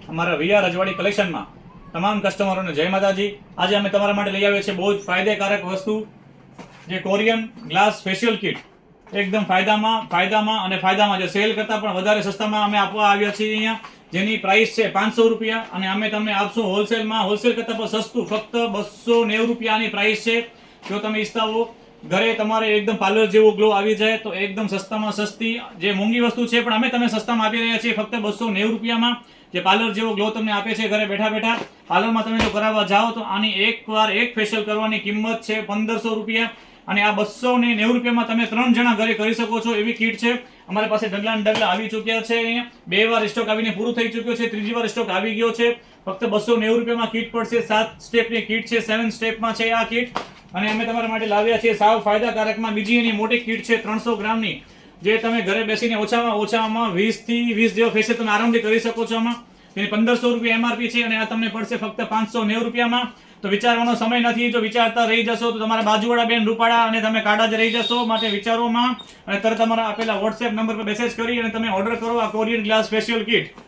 અમારા વીઆર રજવાડી કલેક્શનમાં તમામ કસ્ટમરોને જય માતાજી। આજે અમે તમારા માટે લઈ આવ્યા છીએ બહુ જ ફાયદાકારક વસ્તુ, જે કોરિયન ગ્લાસ ફેશિયલ કિટ એકદમ ફાયદામાં જે સેલ કરતાં પણ વધારે સસ્તામાં અમે આપવા આવ્યા છીએ અહીંયા, જેની પ્રાઇસ છે 500 રૂપિયા અને અમે તમને આપશું હોલસેલ કરતાં પણ સસ્તું, ફક્ત 290 રૂપિયાની પ્રાઇસ છે। જો તમે ઈચ્છતા હો ઘરે તમારે એકદમ પાર્લર જેવો ગ્લો આવી જાય તો એકદમ સસ્તામાં સસ્તી જે મોંઘી વસ્તુ છે પણ અમે તમને સસ્તામાં આપી રહ્યા છીએ ફક્ત 290 રૂપિયામાં, જે પાર્લર જેવો ગ્લો તમને આપે છે ઘરે બેઠા બેઠા। પાર્લરમાં તમે જો કરાવવા જાઓ તો આની એક ફેશિયલ કરવાની કિંમત છે 1500 રૂપિયા અને આ 290 રૂપિયામાં તમે 3 જણા ઘરે કરી શકો છો એવી કીટ છે। અમારી પાસે ડગલા આવી ચૂક્યા છે, અહીંયા 2 વાર સ્ટોક આવીને પૂરું થઈ ચૂક્યો છે, ત્રીજી વાર સ્ટોક આવી ગયો છે। ફક્ત 290 રૂપિયામાં કીટ પડશે, 7 સ્ટેપની કીટ છે, 7 સ્ટેપમાં છે આ કીટ અને અમે તમારા માટે લાવ્યા છીએ સાવ ફાયદાકારકમાં બીજી એની મોટી કીટ છે 300 ગ્રામની, જે તમે ઘરે બેસીને ઓછામાં 20 થી 20 જેવો ફેશિયલ તમે આરામથી કરી શકો છો। આમાં તેની 1500 રૂપિયા એમઆરપી છે અને આ તમને પડશે ફક્ત 590 રૂપિયામાં। તો વિચારવાનો સમય નથી, જો વિચારતા રહી જશો તો તમારા બાજુવાળા બેન રૂપાળા અને તમે કાઢા જ રહી જશો, માટે વિચારોમાં અને તરત તમારા આપેલા વોટ્સએપ નંબર પર મેસેજ કરી અને તમે ઓર્ડર કરો આ કોરિયન ગ્લાસ ફેશિયલ કિટ।